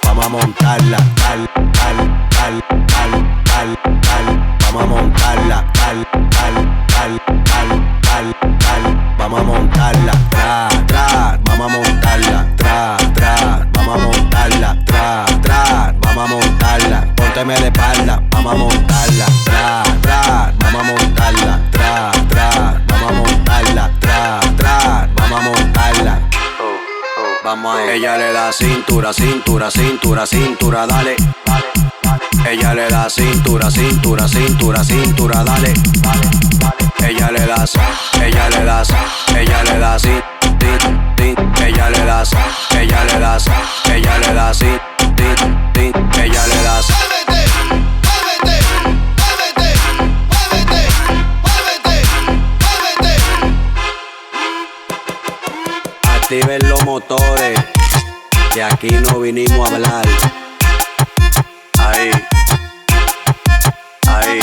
Vamos a montarla, tal, tal, tal, tal, tal, tal. Vamos a montarla, tal, tal, tal, tal, tal, tal. Vamos a montarla, tra, tra. Vamos a montarla, tra, tra. Vamos a montarla, tra, tra. Vamos a montarla, pónteme de espalda. Vamos a montarla, tra, tra. Vamos a montarla, tra, tra. Vamos a montarla, tra, tra. Vamos a montarla. Vamos a ella le da cintura, cintura, cintura, cintura, dale, dale, dale. Ella le da cintura, cintura, cintura, cintura, dale, dale, dale. Ella le da, ella le da, ella le da, sí, sí, sí. Ella le da, ella le da, ella le da, sí, sí, sí. Ella le da. Activen los motores, que aquí no vinimos a hablar. Ahí, ahí,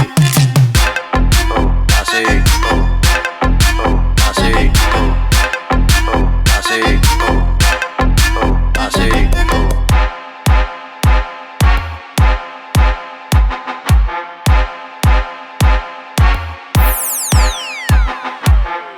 así, así, así, así.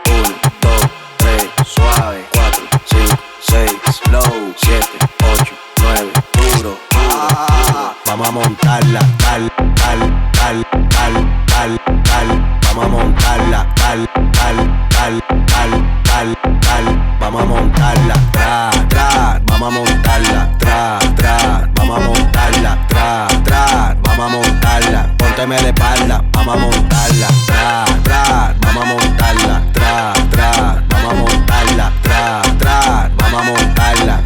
1, 2, 3, suave. 4, 5, 6, slow. 7, 8, 9, duro, duro. Vamos a montarla, tal, tal, tal, tal, tal, tal. Vamos a montarla, tal, tal, tal, tal, tal, tal. Vamos a montarla, tra, tra. Vamos a montarla, tra, tra. Vamos a montarla, tra, tra. Vamos a montarla, pónteme de espalda. Vamos a montarla, tra, tra. Vamos a montarla, tra, tra. Vamos a montarla, tra, tra. Vamos a montarla.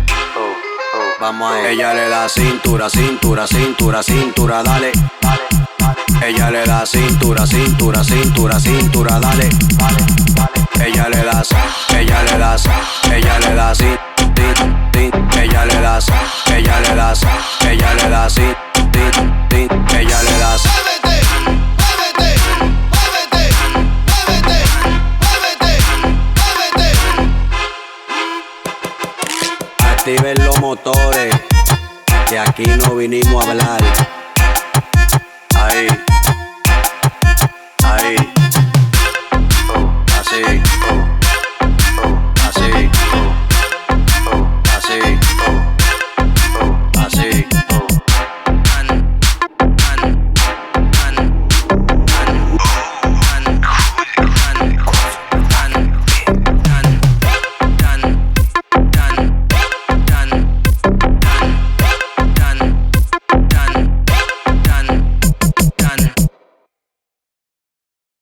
Vamos a ella le da cintura, cintura, cintura, cintura, dale, dale, dale. Ella le da cintura, cintura, cintura, cintura, dale, dale, dale. Ella le da, ella le da, ella le da, sí, sí, sí. Ella le da, ella le da, ella le da, sí, sí, sí. Ella le da. Activen los motores, que aquí no vinimos a hablar. Ahí, ahí.